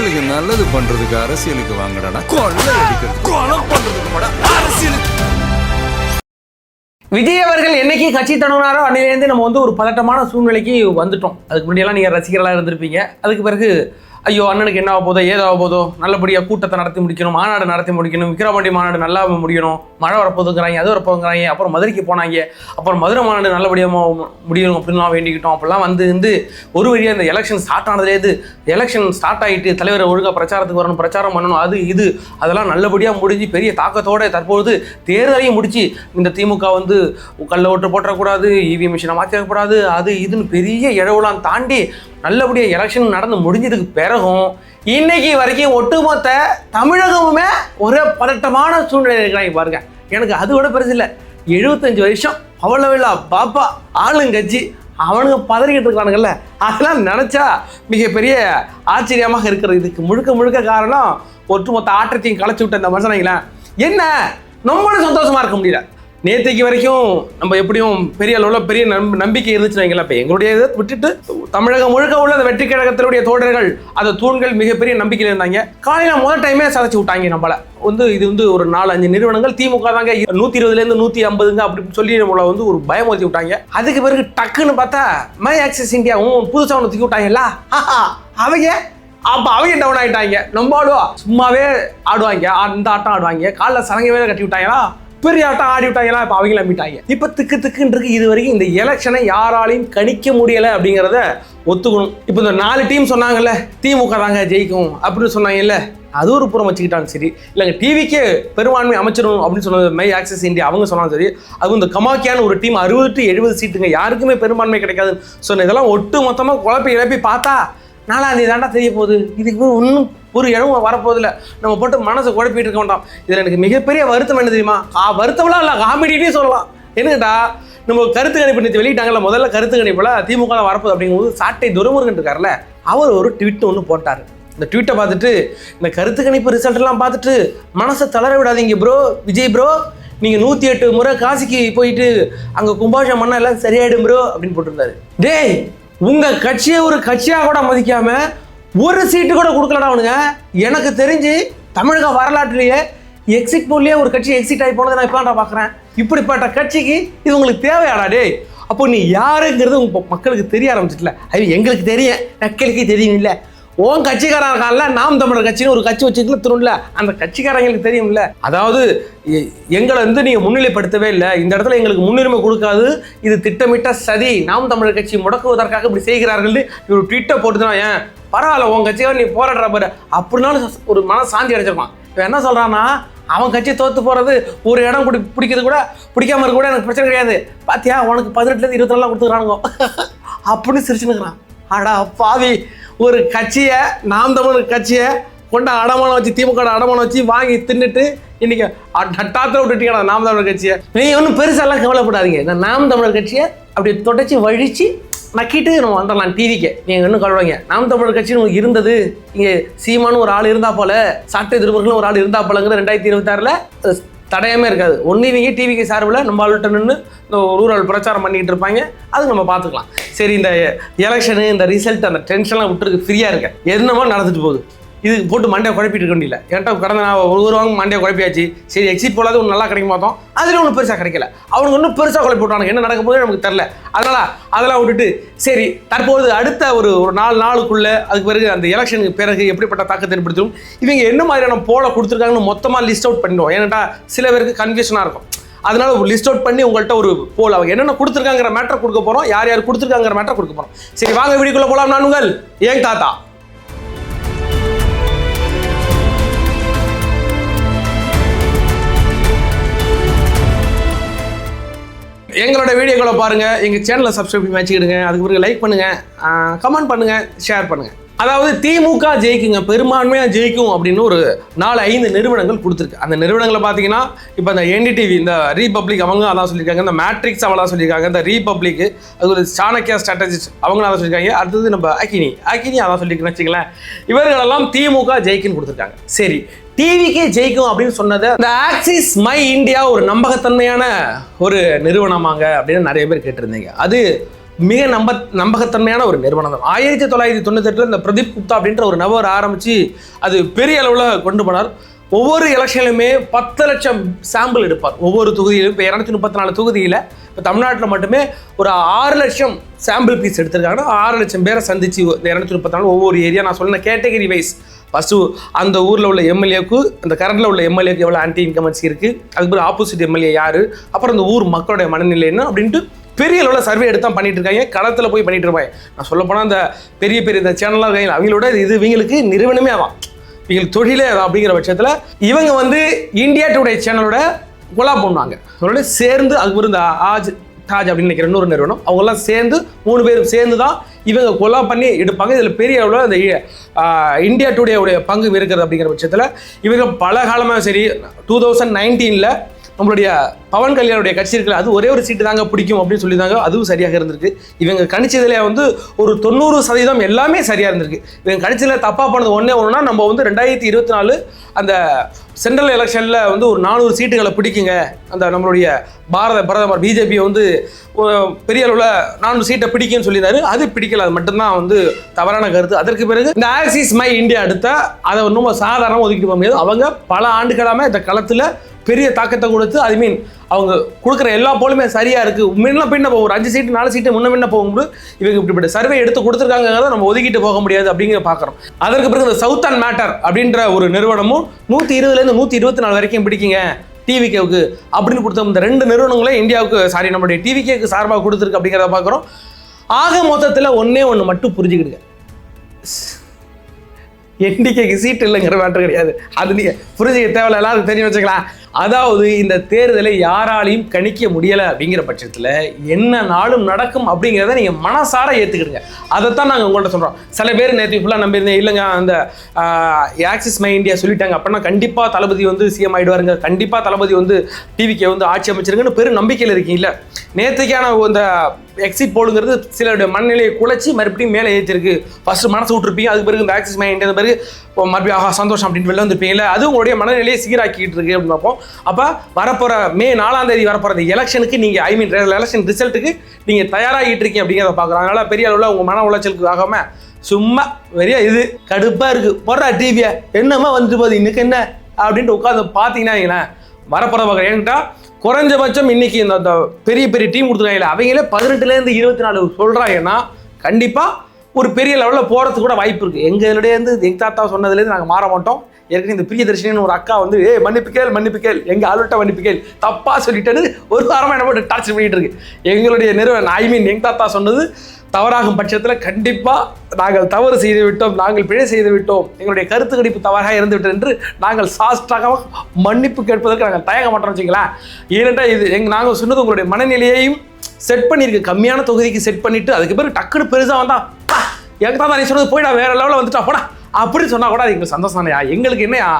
மக்களுக்கு நல்லது பண்றதுக்கு அரசியலுக்கு வாங்கடா, கொள்ளை அடிக்கிறது கொலை பண்றதுக்கு அரசியலுக்கு. விஜய் அவர்கள் என்னைக்கு கட்சி தொடங்கினாரோ அன்னையிலேருந்து நம்ம ஒரு பதட்டமான சூழ்நிலைக்கு வந்துட்டோம். அதுக்கு முன்னாடியெல்லாம் நீங்கள் ரசிகர்களாக இருந்திருப்பீங்க. அதுக்கு பிறகு ஐயோ அண்ணனுக்கு என்ன ஆக போதோ ஏதாவது போதோ, நல்லபடியாக கூட்டத்தை நடத்தி முடிக்கணும், மாநாடு நடத்தி முடிக்கணும், விக்கிரவாண்டி மாநாடு நல்லா முடியணும், மழை வரப்போதுங்கிறாங்க, அது வரப்போங்கிறாங்க, அப்புறம் மதுரைக்கு போனாங்க, அப்புறம் மதுரை மாநாடு நல்லபடியாக முடியணும் அப்படின்லாம் வேண்டிக்கிட்டோம். அப்போல்லாம் வந்து ஒரு வழியாக இந்த எலெக்ஷன் ஸ்டார்ட் ஆனதுலேருந்து எலெக்ஷன் ஸ்டார்ட் ஆகிட்டு தலைவரை ஒழுங்காக பிரச்சாரத்துக்கு வரணும், பிரச்சாரம் பண்ணணும், அது இது அதெல்லாம் நல்லபடியாக முடிஞ்சு பெரிய தாக்கத்தோடு தற்போது தேர்தலையும் முடிச்சு இந்த திமுக கள்ள ஓட்டு போட்டக்கூடாது, இவிஎம் மிஷினை மாற்றிடக்கூடாது, அது இதுன்னு பெரிய இழவுலாம் தாண்டி நல்லபடியாக எலெக்ஷன் நடந்து முடிஞ்சதுக்கு பிறகும் இன்னைக்கு வரைக்கும் ஒட்டுமொத்த தமிழகமுமே ஒரு பதட்டமான சூழ்நிலை இருக்கிறாங்க பாருங்க. எனக்கு அது விட பெருசு இல்லை, 75 வருஷம் அவ்வளவில்லா பாப்பா ஆளுங்கட்சி அவனுங்க பதறிக்கிட்டு இருக்கானுங்கல்ல, அதெல்லாம் நினச்சா மிகப்பெரிய ஆச்சரியமாக இருக்கிறது. இதுக்கு முழுக்க காரணம் ஒட்டுமொத்த ஆட்டத்தையும் களைச்சி விட்ட இந்த மனுஷனைங்களா என்ன நம்மளும் சந்தோஷமா இருக்க முடியல. நேற்றைக்கு வரைக்கும் நம்ம எப்படியும் பெரிய அளவில் பெரிய நம்பிக்கை இருந்துச்சுன்னு வைங்களா. இப்போ எங்களுடைய இதை விட்டுட்டு தமிழகம் முழுக்க உள்ள அந்த வெற்றி கழகத்தினுடைய தோழர்கள் அந்த தூண்கள் மிகப்பெரிய நம்பிக்கையில் இருந்தாங்க. காலையில் முதல் டைமே சதைச்சு விட்டாங்க நம்மளை. இது ஒரு 4-5 நிறுவனங்கள் திமுக தாங்க 120லேருந்து 150 அப்படி சொல்லி நம்மளை ஒரு பயமுறுத்தி விட்டாங்க. அதுக்கு பிறகு டக்குன்னு பார்த்தா மை ஆக்சிஸ் இந்தியா புதுசாக ஒன்று தூக்கி விட்டாங்கல்ல, அவங்க டவுன் ஆகிட்டாங்க. நம்ம ஆடுவா சும்மாவே ஆடுவாங்க, அந்த ஆட்டம் ஆடுவாங்க, காலில் சலங்கவே கட்டி விட்டாங்களா, பெரிய ஆட்டம் ஆடி விட்டாங்களா, இப்போ அவங்க நம்பிட்டாங்க. இப்போ திக்குன்னு இருக்கு. இது வரைக்கும் இந்த எலெக்ஷனை யாராலையும் கணிக்க முடியலை அப்படிங்கிறத ஒத்துக்கணும். இப்போ இந்த 4 டீம் சொன்னாங்கல்ல, திமுக தாங்க ஜெயிக்கும் அப்படின்னு சொன்னாங்கல்ல, அது ஒரு புறம் வச்சுக்கிட்டாங்க. சரி இல்லைங்க டிவிக்கே பெரும்பான்மை அமைச்சிடணும் அப்படின்னு சொன்னது மை ஆக்சிஸ் இந்தியா அவங்க சொன்னாலும் சரி, அது இந்த கமாக்கியான ஒரு டீம் 60 to 70 சீட்டுங்க, யாருக்குமே பெரும்பான்மை கிடைக்காதுன்னு சொன்ன இதெல்லாம் ஒட்டு மொத்தமாக குழப்பி பார்த்தா 4ஆம் தேதி தாண்டா தெரிய போகுது. இதுக்கு ஒன்றும் ஒரு இடம் வரப்போதில்லை. நம்ம போட்டு மனசை குழப்பிட்டு இருக்க வேண்டாம். இதில் எனக்கு மிகப்பெரிய வருத்தம் என்ன தெரியுமா, வருத்தம்லாம் இல்லை, காமெடினே சொல்லலாம். என்னடா நம்ம கருத்து கணிப்பு நேற்று வெளியிட்டாங்கல்ல, முதல்ல கருத்து கணிப்பில் திமுக வரப்போகுது அப்படிங்கும்போது சாட்டை துரைமுருகன் இருக்கார்ல, அவர் ஒரு ட்வீட் ஒன்று போட்டார். இந்த ட்வீட்டை பார்த்துட்டு இந்த கருத்து கணிப்பு ரிசல்ட்லாம் பார்த்துட்டு மனசை தளர விடாதீங்க ப்ரோ, விஜய் ப்ரோ நீங்கள் 108 முறை காசிக்கு போயிட்டு அங்கே கும்பாஷம் பண்ணால் எல்லாம் சரியாயிடும் ப்ரோ அப்படின்னு போட்டிருந்தாரு. டேய் உங்கள் கட்சியை ஒரு கட்சியாக கூட மதிக்காம ஒரு சீட்டு கூட கொடுக்கலடா அவனுங்க. எனக்கு தெரிஞ்சு தமிழக வரலாற்றிலேயே எக்ஸிட் போல்லையே ஒரு கட்சி எக்ஸிட் ஆகி போனதை நான் இப்போ நான் பார்க்குறேன். இப்படிப்பட்ட கட்சிக்கு இது உங்களுக்கு தேவையாடா டே? அப்போ நீ யாருங்கிறது உங்கள் மக்களுக்கு தெரிய ஆரம்பிச்சிட்டல. அது எங்களுக்கு தெரியும், மக்களுக்கு தெரியும் இல்லை. உன் கட்சிக்காரன் இருக்கான்ல, நாம் தமிழர் கட்சின்னு ஒரு கட்சி வச்சுக்கல திரும்ப, அந்த கட்சிக்காரங்களுக்கு தெரியும்ல. அதாவது எங்களை நீங்கள் முன்னிலைப்படுத்தவே இல்லை, இந்த இடத்துல எங்களுக்கு முன்னுரிமை கொடுக்காது, இது திட்டமிட்ட சதி, நாம் தமிழர் கட்சி முடக்குவதற்காக இப்படி செய்கிறார்கள் இவர் ட்விட்டை போட்டுதான். ஏன் பரவாயில்ல உன் கட்சியாக நீ போராடுற பாரு அப்படின்னாலும் ஒரு மன சாந்தி அடைச்சிருப்பான். இப்போ என்ன சொல்கிறான்னா, அவன் கட்சி தோற்று போகிறது ஒரு இடம் பிடிக்கிறது கூட பிடிக்காம இருக்க கூட எனக்கு பிரச்சனை கிடையாது, பாத்தியா உனக்கு 18லேருந்து 24 கொடுத்துக்கிறானுங்க அப்படின்னு சிரிச்சுன்னுக்குறான். ஆடா பாவி, ஒரு கட்சியை நாம் தமிழர் கட்சியை கொண்ட அடமானம் வச்சு திமுக அடமானம் வச்சு வாங்கி தின்னுட்டு இன்னைக்கு நட்டாத்துல விட்டுட்டீங்க நாம் தமிழர் கட்சியை. நீங்கள் ஒன்றும் பெருசாலாம் கவலைப்படாதீங்க, இந்த நாம் தமிழர் கட்சியை அப்படி தொடச்சி வழித்து நக்கிட்டு நம்ம வந்துடலாம் டிவிக்கு. நீங்கள் இன்னும் கவலைங்க, நாம் தமிழர் கட்சின்னு இருந்தது, இங்கே சீமானு ஒரு ஆள் இருந்தா போல, சாட்டை திருமுருகன் ஒரு ஆள் இருந்தா போலங்கிற 2026 தடையமே இருக்காது. ஒன்று இவங்க டிவிக்கு சார்பில் நம்ம ஆள்கிட்ட நின்று இந்த ரூரல் பிரச்சாரம் பண்ணிக்கிட்டு இருப்பாங்க, அதுக்கு நம்ம பார்த்துக்கலாம். சரி இந்த எலெக்ஷனு இந்த ரிசல்ட் அந்த டென்ஷன்லாம் விட்டுருக்கு, ஃப்ரீயாக இருக்க என்னமோ நடந்துட்டு போகுது. இதுக்கு போட்டு மண்டையை குழப்பிட்டு இருக்க முடியல. என்கிட்ட கடந்த நான் ஒரு வாங்க மண்டையை குழப்பியாச்சு. சரி எக்ஸிட் போலாது ஒன்று நல்லா கிடைக்க மாட்டோம், அதில் ஒன்றும் பெருசாக கிடைக்கல, அவனுக்கு ஒன்றும் பெருசாக குழப்பி விட்டானுங்க, என்ன நடக்க போகுது நமக்கு தெரில. அதெல்லாம் விட்டுட்டு சரி தற்போது அடுத்த ஒரு 4 நாளுக்குள்ளே அதுக்கு பிறகு அந்த எலெக்ஷனுக்கு பிறகு எப்படிப்பட்ட தாக்கத்தை ஏற்படுத்தும், இவங்க என்ன மாதிரியான போல கொடுத்துருக்காங்கன்னு மொத்தமாக லிஸ்ட் அவுட் பண்ணிடுவோம். ஏன்னாட்டா சில பேருக்கு கன்ஃபியூஷனாக இருக்கும். அதனால ஒரு லிஸ்ட் அவுட் பண்ணி உங்கள்கிட்ட ஒரு போல் அவங்க என்னென்ன கொடுத்துருக்காங்கிற மேட்டர் கொடுக்க போகிறோம், யார் கொடுத்துருக்காங்கிற மேட்டர் கொடுக்க போகிறோம். சரி வாங்க வீடியோக்குள்ளே போகலாம். நான் உங்கள் ஏன் தாத்தா. எங்களோட வீடியோக்களை பாருங்கள், எங்கள் சேனலை சப்ஸ்கிரைப் பண்ணி வச்சுக்கிடுங்க, அதுக்கு பிறகு லைக் பண்ணுங்கள், கமெண்ட் பண்ணுங்கள், ஷேர் பண்ணுங்கள். அதாவது திமுக ஜெயிக்குங்க, பெரும்பான்மையாக ஜெயிக்கும் அப்படின்னு ஒரு 4-5 நிறுவனங்கள் கொடுத்துருக்கு. அந்த நிறுவனங்களை பார்த்தீங்கன்னா இப்போ இந்த என்டிடிவி, இந்த ரீபப்ளிக் அவங்க அதான் சொல்லியிருக்காங்க, இந்த மேட்ரிக்ஸ் அவங்க தான் சொல்லியிருக்காங்க, இந்த ரீபப்ளிக் அது ஒரு சாணக்கியா ஸ்ட்ராட்டஜிஸ்ட் அவங்க அதான் சொல்லியிருக்காங்க, அடுத்தது நம்ம அக்கினி அதான் சொல்லியிருக்கேன்னு வச்சுங்களேன். இவர்களெல்லாம் திமுக ஜெயிக்குன்னு கொடுத்துருக்காங்க. சரி டிவிக்கே ஜெயிக்கும் அப்படின்னு சொன்னது இந்த ஆக்சிஸ் மை இந்தியா ஒரு நம்பகத்தன்மையான ஒரு நிறுவனமாங்க அப்படின்னு நிறைய பேர் கேட்டிருந்தீங்க. அது மிக நம்பகத்தன்மையான ஒரு நிறுவனம் தான். 1998 இந்த பிரதீப் குப்தா அப்படின்ற ஒரு நபர் ஆரம்பித்து அது பெரிய அளவில் கொண்டு போனார். ஒவ்வொரு எலெக்ஷன்லையுமே 10 லட்சம் சாம்பிள் எடுப்பார் ஒவ்வொரு தொகுதியிலும். இப்போ 234 தொகுதியில் இப்போ தமிழ்நாட்டில் மட்டுமே ஒரு 6 லட்சம் சாம்பிள் பீஸ் எடுத்திருக்காங்கன்னா 6 லட்சம் பேரை சந்திச்சு இந்த 234 ஒவ்வொரு ஏரியா நான் சொன்ன கேட்டகரி வைஸ் ஃபஸ்ட்டு அந்த ஊரில் உள்ள எம்எல்ஏக்கு அந்த கரண்டில் உள்ள எம்எல்ஏக்கு எவ்வளோ ஆன்டி இன்கமன்சி இருக்குது, அதுக்கப்புறம் ஆப்போசிட் எம்எல்ஏ யார், அப்புறம் அந்த ஊர் மக்களுடைய மனநிலை என்ன அப்படின்ட்டு பெரிய அளவில் சர்வே எடுத்து தான் பண்ணிட்டு இருக்காங்க. களத்தில் போய் பண்ணிட்டு இருப்பாங்க. நான் சொல்ல போனால் அந்த பெரிய பெரிய இந்த சேனலாக இருக்காங்க அவங்களோட இது இவங்களுக்கு நிறுவனமே ஆகும், இவங்களுக்கு தொழிலே அதான். அப்படிங்கிற பட்சத்தில் இவங்க வந்து இந்தியா டுடே சேனலோட கொலாப் பண்ணுவாங்க. அவங்களோட சேர்ந்து அதுக்கு இந்த தாஜ் அப்படின்னு நினைக்கிற இன்னொரு நிறுவனம் அவங்கெல்லாம் சேர்ந்து 3 பேரும் சேர்ந்து தான் இவங்க கொலாப் பண்ணி எடுப்பாங்க. இதில் பெரிய அளவில் அந்த இந்தியா டுடேவுடைய பங்கு இருக்கிறது. அப்படிங்கிற பட்சத்தில் இவங்க பல காலமாக சரி 2019 நம்மளுடைய பவன் கல்யாணுடைய கட்சி இருக்குல்ல அது ஒரே ஒரு சீட்டு தாங்க பிடிக்கும் அப்படின்னு சொல்லியிருந்தாங்க. அதுவும் சரியாக இருந்திருக்கு. இவங்க கணிச்சதில் வந்து ஒரு 90% எல்லாமே சரியாக இருந்திருக்கு. இவங்க கணிச்சதில் தப்பாக பண்ணது ஒன்றுனா நம்ம வந்து 2024 அந்த சென்ட்ரல் எலெக்ஷனில் வந்து ஒரு 400 சீட்டுகளை பிடிக்குங்க, அந்த நம்மளுடைய பிரதமர் பிஜேபியை வந்து பெரிய அளவில் 400 சீட்டை பிடிக்குன்னு சொல்லியிருந்தாரு. அது பிடிக்கல, அது மட்டும்தான் வந்து தவறான கருத்து. அதற்கு பிறகு இந்த ஆக்சிஸ் மை இந்தியா அடுத்த அதை இன்னும் சாதாரணமாக ஒதுக்கிட்டு போக முடியாது. அவங்க பல ஆண்டுகளாக இந்த களத்தில் பெரிய தாக்கத்தை கொடுத்து ஐ மீன் அவங்க கொடுக்குற எல்லா போலுமே சரியாக இருக்குது. முன்ன பின்ன ஒரு 5 சீட்டு 4 சீட்டு முன்ன பின்ன போகும்போது இவங்க இப்படிப்பட்ட சர்வே எடுத்து கொடுத்துருக்காங்கிறத நம்ம ஒதுக்கிட்டு போக முடியாது அப்படிங்கிற பார்க்குறோம். அதற்கு பிறகு இந்த சவுத் அண்ட் மேட்டர் அப்படின்ற ஒரு நிறுவனமும் 120 124 வரைக்கும் பிடிக்குங்க டிவிகேவுக்கு அப்படின்னு கொடுத்த இந்த 2 நிறுவனங்களே இந்தியாவுக்கு நம்மளுடைய டிவிகேக்கு சார்பாக கொடுத்துருக்கு அப்படிங்கிறத பார்க்குறோம். ஆக மொத்தத்தில் ஒன்றே மட்டும் புரிஞ்சுக்கிடுங்க, என்டிகேக்கு சீட் இல்லைங்கிற மேட்டர் கிடையாது. அது நீங்கள் புரிஞ்சுக்க தேவையில்ல, எல்லாரும் தெரிஞ்சு வச்சுக்கலாம். அதாவது இந்த தேர்தலை யாராலையும் கணிக்க முடியலை அப்படிங்கிற பட்சத்தில் என்ன நாளும் நடக்கும் அப்படிங்கிறத நீங்கள் மனசார ஏற்றுக்கிடுங்க. அதைத்தான் நாங்கள் உங்கள்கிட்ட சொல்கிறோம். சில பேர் நேற்று ஃபுல்லாக நம்பியிருந்தேன், இல்லைங்க அந்த ஆக்சிஸ் மை இந்தியா சொல்லிட்டாங்க அப்படின்னா கண்டிப்பாக தளபதி வந்து சிஎம் ஆகிடுவாருங்க, கண்டிப்பாக தளபதி வந்து டிவிக்கே வந்து ஆட்சி அமைச்சிருங்கன்னு பெரும் நம்பிக்கையில் இருக்கீங்கள. நேற்றுக்கான இந்த எக்ஸிட் போலுங்கிறது சிலருடைய மனநிலையை குலைச்சி மறுபடியும் மேலே ஏற்றிருக்கு. ஃபஸ்ட்டு மனசு விட்டுருப்பீங்க, அதுக்கு பிறகு இந்த ஆக்சிஸ் மை இந்தியா பிறகு மறுபடியும் சந்தோஷம் அப்படின்னு வெளில வந்துருப்பீங்களா, அது உங்களுடைய மனநிலையை சீராக்கிட்டு இருக்கு அப்படின்னு பார்ப்போம். அப்போ வரப்போகிற மே 4ஆம் தேதி வரப்போகிற இந்த எலெக்ஷனுக்கு நீங்கள் ஐ மீன் எலெக்ஷன் ரிசல்ட்டுக்கு நீங்கள் தயாராகிட்டு இருக்கீங்க அப்படிங்கிறத பார்க்குறோம். அதனால் பெரிய அளவில் உங்கள் மன உளைச்சலுக்கு ஆகாமல் சும்மா வெறியா இது கடுப்பாக இருக்குது போடுறா டிவியை என்னம்மா வந்துட்டு போகுது இன்னைக்கு என்ன அப்படின்ட்டு உட்காந்து பார்த்தீங்கன்னா வரப்போகிற பார்க்குறேன். ஏன்ட்டா குறைஞ்சபட்சம் இன்னைக்கு இந்த பெரிய பெரிய டீம் கொடுத்துருக்காங்க அவங்களே 18 - 24 சொல்கிறாங்கன்னா கண்டிப்பாக ஒரு பெரிய லெவலில் போகிறதுக்கு கூட வாய்ப்பு இருக்குது. எங்களுடையேருந்து எங்கள் தாத்தா சொன்னதுலேருந்து நாங்கள் மாற மாட்டோம். ஏற்கனவே இந்த பிரியதர்ஷினின்னு ஒரு அக்கா வந்து மன்னிப்பு கேள் எங்கள் ஆளுட்ட மன்னிப்பு கேள் தப்பாக சொல்லிட்டேன்னு ஒரு வாரமாக என்ன போட்டு டார்ச்சர் பண்ணிகிட்டு இருக்கு. எங்களுடைய நிறுவனம் ஐ மீன் எங்கள் தாத்தா சொன்னது தவறாகும் பட்சத்தில் கண்டிப்பாக நாங்கள் தவறு செய்து விட்டோம், நாங்கள் பிழை செய்து விட்டோம், எங்களுடைய கருத்து கணிப்பு தவறாக இருந்து விட்டது என்று நாங்கள் சாஸ்டாக மன்னிப்பு கேட்பதற்கு நாங்கள் தயங்க மாட்டோம்னு வச்சுங்களேன். ஏனென்றால் இது நாங்கள் சொன்னது உங்களுடைய மனநிலையையும் செட் பண்ணியிருக்கு. கம்மியான தொகுதிக்கு செட் பண்ணிவிட்டு அதுக்கு பிறகு டக்குனு பெருசாக வந்தால் எங்கள் தாத்தா நீ சொன்னது போய்டா வேறு லெவலில் வந்துட்டா போடா அப்படின்னு சொன்னால் கூட அது எங்களுக்கு சந்தோஷம் தானேயா. எங்களுக்கு என்னையா,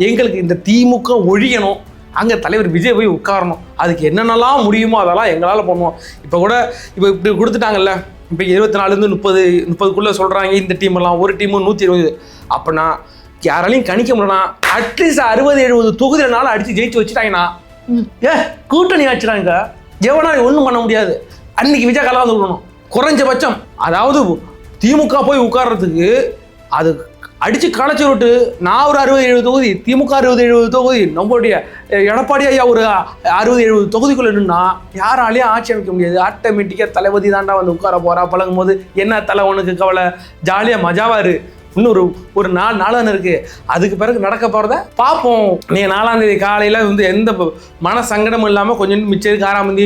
எங்களுக்கு இந்த திமுக ஒழியணும், அங்கே தலைவர் விஜய் போய் உட்காரணும், அதுக்கு என்னென்னலாம் முடியுமோ அதெல்லாம் எங்களால் பண்ணுவோம். இப்போ இப்படி கொடுத்துட்டாங்கல்ல, இப்போ 24 - 30 சொல்கிறாங்க இந்த டீமெல்லாம், ஒரு டீமு 120 அப்படின்னா யாராலையும் கணிக்க முடியலனா அட்லீஸ்ட் 60-70 தொகுதியினால அடித்து ஜெயிச்சு வச்சுட்டாங்கன்னா கூட்டணி ஆச்சுட்டாங்க எவனாலும் ஒன்றும் பண்ண முடியாது. அன்னைக்கு விஜய் காலம் வந்து விடணும் குறைஞ்சபட்சம். அதாவது திமுக போய் உட்கார்றதுக்கு அது அடித்து களைச்சி விட்டு நான் ஒரு 60-70 தொகுதி, திமுக 60-70 தொகுதி, நம்மளுடைய எடப்பாடி ஐயா ஒரு 60-70 தொகுதிக்குள்ள நின்னா யாராலையும் ஆட்சி அமைக்க முடியாது. ஆட்டோமேட்டிக்காக தளபதி தாண்டா வந்து உட்கார போகிறா பழகும் போது என்ன தலை உனக்கு கவலை, ஜாலியாக மஜாவாரு. இன்னும் ஒரு 4 நாள் இருக்குது, அதுக்கு பிறகு நடக்க போகிறத பார்ப்போம். நீங்கள் 4ஆம் தேதி காலையில் வந்து எந்த மன சங்கடமும் இல்லாமல் கொஞ்சம் மிச்சம் காராமந்தி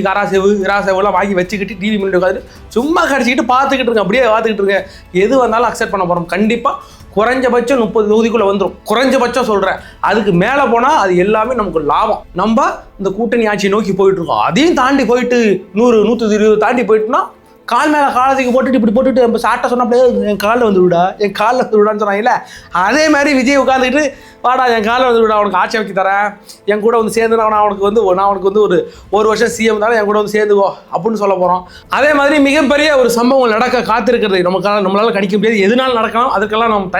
இராசேவெல்லாம் வாங்கி வச்சுக்கிட்டு டிவி முன்னாடி உட்காந்து சும்மா கடிச்சிக்கிட்டு பார்த்துக்கிட்டு இருக்கேன், அப்படியே பார்த்துக்கிட்டு இருக்கேன். எது வந்தாலும் அக்செப்ட் பண்ண போகிறோம். கண்டிப்பாக குறைஞ்சபட்சம் 30 தொகுதிக்குள்ளே வந்துடும், குறைஞ்சபட்சம் சொல்கிறேன். அதுக்கு மேலே போனால் அது எல்லாமே நமக்கு லாபம். நம்ம இந்த கூட்டணி ஆட்சியை நோக்கி போயிட்டுருக்கோம். அதையும் தாண்டி போயிட்டு 100-120 தாண்டி போயிட்டுனா கால் மேலே காலத்துக்கு போட்டுட்டு இப்படி போட்டுட்டு நம்ம சாட்டை சொன்னப்படியே என் காலில் வந்து விடான்னு சொன்னாங்கல்ல, அதே மாதிரி விஜய் உட்காந்துக்கிட்டு வாடா என் காலில் வந்து விடா, அவனுக்கு ஆட்சி அமைக்க தரேன், என் கூட வந்து சேர்ந்து நான் அவனுக்கு வந்து ஒரு வருஷம் சிஎம் தானே என் கூட வந்து சேர்ந்துக்கோ அப்படின்னு சொல்ல போகிறோம். அதே மாதிரி மிகப்பெரிய ஒரு சம்பவம் நடக்க காத்திருக்கிறது நம்மளால் கணிக்க முடியாது. எதுனாலும் நடக்கலாம், அதுக்கெல்லாம் நம்ம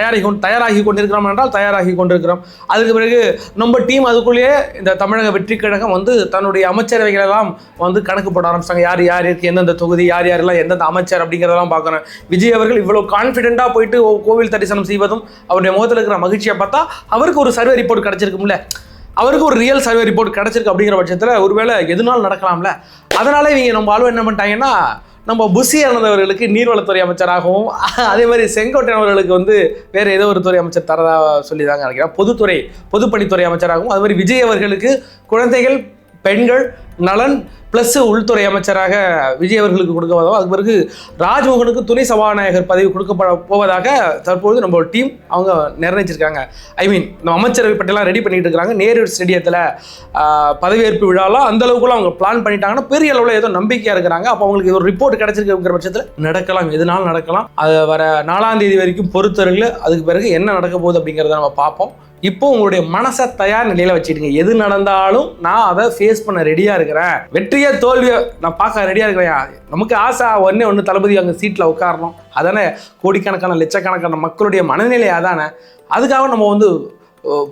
தயாராகி கொண்டிருக்கிறோம் என்றால் தயாராகி கொண்டிருக்கிறோம். அதுக்கு பிறகு நம்ம டீம் அதுக்குள்ளேயே இந்த தமிழக வெற்றி கழகம் வந்து தன்னுடைய அமைச்சரவைகளெல்லாம் வந்து கணக்கு போட ஆரம்பிச்சாங்க. யார் யாருக்கு எந்தெந்த தொகுதி, யாரெல்லாம் எந்தெந்த அமைச்சர் அப்படிங்கிறதெல்லாம் பார்க்குறேன். விஜய் அவர்கள் இவ்வளோ கான்ஃபிடென்ட்டாக போயிட்டு கோவில் தரிசனம் செய்வதும் அவருடைய முகத்தில் இருக்கிற மகிழ்ச்சியை பார்த்தா அவருக்கு ஒரு சர்வே ரிப்போர்ட் கிடச்சிருக்கும்ல, அவருக்கு ஒரு ரியல் சர்வே ரிப்போர்ட் கிடச்சிருக்கு. அப்படிங்கிற பட்சத்தில் ஒருவேளை எதுனாலும் நடக்கலாம்ல. அதனால இவங்க நம்ம ஆளும் என்ன பண்ணிட்டாங்கன்னா, நம்ம புஷி ஆனந்தவர்களுக்கு நீர்வளத்துறை அமைச்சராகவும், அதே மாதிரி செங்கோட்டையன் அவர்களுக்கு வந்து வேறு ஏதோ ஒரு துறை அமைச்சர் தரதா சொல்லி தாங்க நினைக்கிறேன், பொதுப்பணித்துறை அமைச்சராகவும், அது மாதிரி விஜய் அவர்களுக்கு குழந்தைகள் பெண்கள் நலன் ப்ளஸ் உள்துறை அமைச்சராக விஜய் அவர்களுக்கு கொடுக்கப்போவதாக, அதுக்கு பிறகு ராஜ்மோகனுக்கு துணை சபாநாயகர் பதவி கொடுக்கப்பட போவதாக தற்போது நம்ம டீம் அவங்க நிர்ணயிச்சிருக்காங்க. நம்ம அமைச்சரவை பற்றிலாம் ரெடி பண்ணிட்டு இருக்காங்க. நேரு ஸ்டேடியத்தில் பதவியேற்பு விழாலாம் அந்த அளவுக்குலாம் அவங்க பிளான் பண்ணிட்டாங்கன்னா பெரிய அளவில் ஏதோ நம்பிக்கையாக இருக்கிறாங்க. அப்போ அவங்களுக்கு ஒரு ரிப்போர்ட் கிடைச்சிருக்கிற பட்சத்தில் நடக்கலாம், எதுனாலும் நடக்கலாம். அது வர 4ஆம் தேதி வரைக்கும் பொறுத்தவரையில் அதுக்கு பிறகு என்ன நடக்க போகுது அப்படிங்கிறத நம்ம பார்ப்போம். இப்போ உங்களுடைய மனசை தயார் நிலையில வச்சுடுங்க. எது நடந்தாலும் நான் அதை ஃபேஸ் பண்ண ரெடியா இருக்கிறேன், வெற்றியோ தோல்வியோ நான் பார்க்க ரெடியா இருக்கிறேன். நமக்கு ஆசை ஒன்று தளபதி அங்கே சீட்டில் உட்காரணும், அதானே கோடிக்கணக்கான லட்சக்கணக்கான மக்களுடைய மனநிலை அதானே. அதுக்காக நம்ம வந்து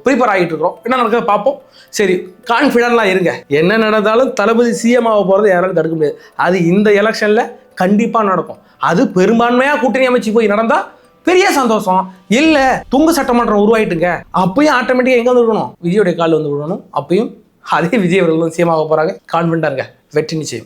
ப்ரிப்பேர் ஆகிட்டு இருக்கிறோம். என்ன நடக்க பார்ப்போம். சரி, கான்ஃபிடென்ட்லாம் இருங்க. என்ன நடந்தாலும் தளபதி சிஎம் ஆக போகிறது யாராலும் தடுக்க முடியாது. அது இந்த எலெக்ஷனில் கண்டிப்பாக நடக்கும். அது பெரும்பான்மையாக கூட்டணி அமைச்சு போய் நடந்தால் பெரிய சந்தோஷம். இல்லை துங்கு சட்டமன்றம் உருவாயிட்டுங்க, அப்பயும் ஆட்டோமேட்டிக்காக எங்கே வந்து விடணும், விஜயோடைய கால் வந்து விடணும். அப்பயும் அதே விஜய் அவர்கள் சிஎம் ஆக போகிறாங்க. கான்ஃபிடென்ட்டாக இருங்க, வெற்றி நிச்சயம்.